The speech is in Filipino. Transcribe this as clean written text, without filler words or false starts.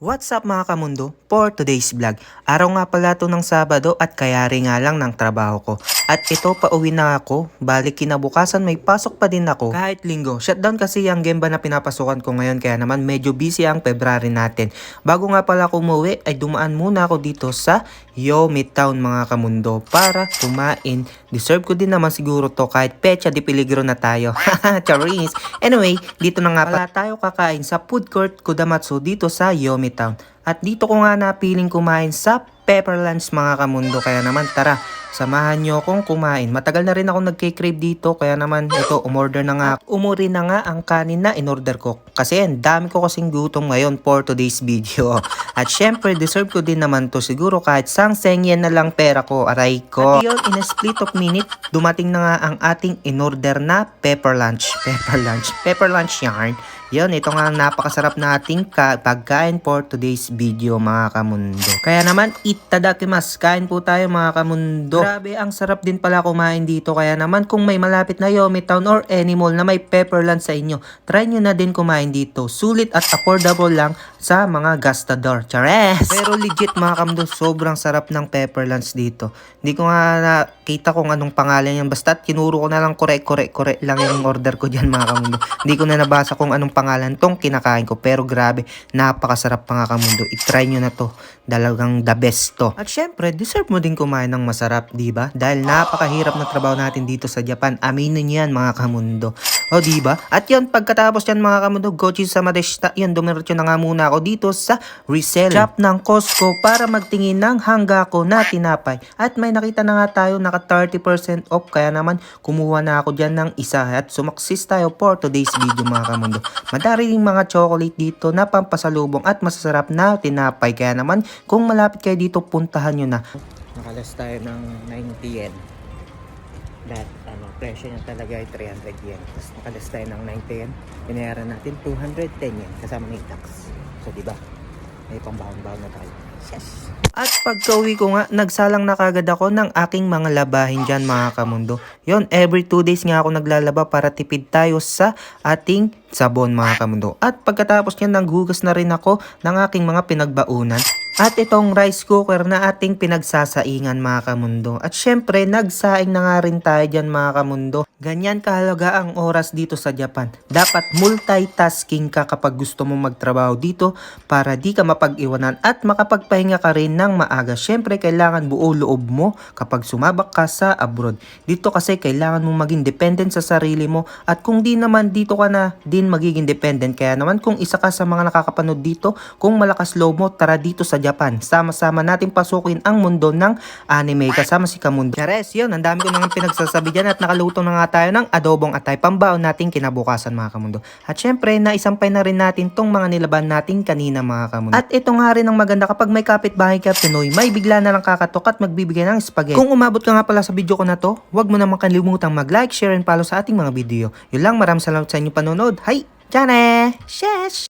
What's up mga kamundo? For today's vlog, araw nga pala to ng Sabado at kayari nga lang ng trabaho ko. At ito pauwi na ako, balik kinabukasan may pasok pa din ako kahit linggo. Shutdown kasi ang gemba na pinapasukan ko ngayon kaya naman medyo busy ang February natin. Bago nga pala ako umuwi ay dumaan muna ako dito sa Yo Midtown mga kamundo para kumain. Deserve ko din naman siguro to kahit pecha di peligro na tayo. Charis! Anyway, dito na nga pala tayo kakain sa food court Kudamatsu dito sa Yo Midtown. At dito ko nga napiling kumain sa Pepper Lunch mga kamundo. Kaya naman tara, samahan nyo akong kumain. Matagal na rin ako nagke-crave dito. Kaya naman ito, umorder na nga. Umuri na nga ang kanin na inorder ko. Kasi yan, dami ko kasing gutom ngayon for today's video. At syempre, deserve ko din naman to siguro kahit sang yen na lang pera ko, aray ko. At yun, in a split of minute, dumating na nga ang ating inorder na Pepper Lunch. Pepper Lunch yarn. Yun, ito nga napakasarap nating pagkain for today's video mga kamundo. Kaya naman, itadakimasu. Kain po tayo mga kamundo. Grabe, ang sarap din pala kumain dito. Kaya naman, kung may malapit na Yo Midtown or any mall na may pepper lunch sa inyo, try nyo na din kumain dito. Sulit at affordable lang sa mga gastador. Chares! Pero legit mga kamundo, sobrang sarap ng pepper lunch dito. Hindi ko nga nakita kung anong pangalan yan. Basta kinuro ko na lang korek lang yung order ko dyan mga kamundo. Hindi ko na nabasa kung anong pangalan tong kinakain ko. Pero grabe, napakasarap mga kamundo. I-try nyo na to. Dalagang the best to. At syempre, deserve mo din kumain ng masarap, diba? Dahil napakahirap na trabaho natin dito sa Japan. Aminin nyo yan mga kamundo. O diba? At yun, pagkatapos yan mga kamundo, gochi sa Madeshita, yun, dumiretso na nga muna ako dito sa resell shop ng Costco para magtingin ng hanggako na tinapay. At may nakita na nga tayo, naka 30% off. Kaya naman, kumuha na ako dyan ng isa. At sumaksis tayo for today's video mga kamundo. Madari rin mga chocolate dito na pampasalubong at masasarap na tinapay. Kaya naman, kung malapit kayo dito, puntahan nyo na. Nakalas tayo ng 90 yen. That, presyo niya talaga ay 300 yen. Tapos nakalas tayo ng 90 yen. Binayaran natin 210 yen kasama ng tax. So, diba? May pambahon-bahon na tayo. Yes! At pagka-uwi ko nga, nagsalang na kagad ako ng aking mga labahin dyan mga kamundo. Yon, every 2 days nga ako naglalaba para tipid tayo sa ating sabon mga kamundo. At pagkatapos niyan, naghugas na rin ako ng aking mga pinagbaunan. At itong rice cooker na ating pinagsasaingan mga kamundo. At syempre, nagsaing na nga rin tayo dyan mga kamundo. Ganyan kahalaga ang oras dito sa Japan. Dapat multitasking ka kapag gusto mong magtrabaho dito para di ka mapag-iwanan at makapagpahinga ka rin ng maaga. Syempre, kailangan buo loob mo kapag sumabak ka sa abroad. Dito kasi kailangan mong maging dependent sa sarili mo at kung di naman dito ka na din magiging dependent. Kaya naman kung isa ka sa mga nakakapanood dito, kung malakas loob mo, tara dito sa Japan. Sama-sama natin pasukin ang mundo ng anime kasama si Kamundo. Chares, yun, ang dami ko nang pinagsasabi dyan at nakaluto na nga tayo ng adobong atay, pambaon natin kinabukasan mga kamundo. At syempre, naisampay na rin natin tong mga nilaban natin kanina mga kamundo. At ito nga rin ang maganda kapag may kapitbahay ka Pinoy, may bigla na lang kakatok at magbibigay ng spaghetti. Kung umabot ka nga pala sa video ko na to, huwag mo naman kalimutang mag-like, share, and follow sa ating mga video. Yun lang, maraming salamat sa inyong panonood. Hay! Tiyane! Shesh!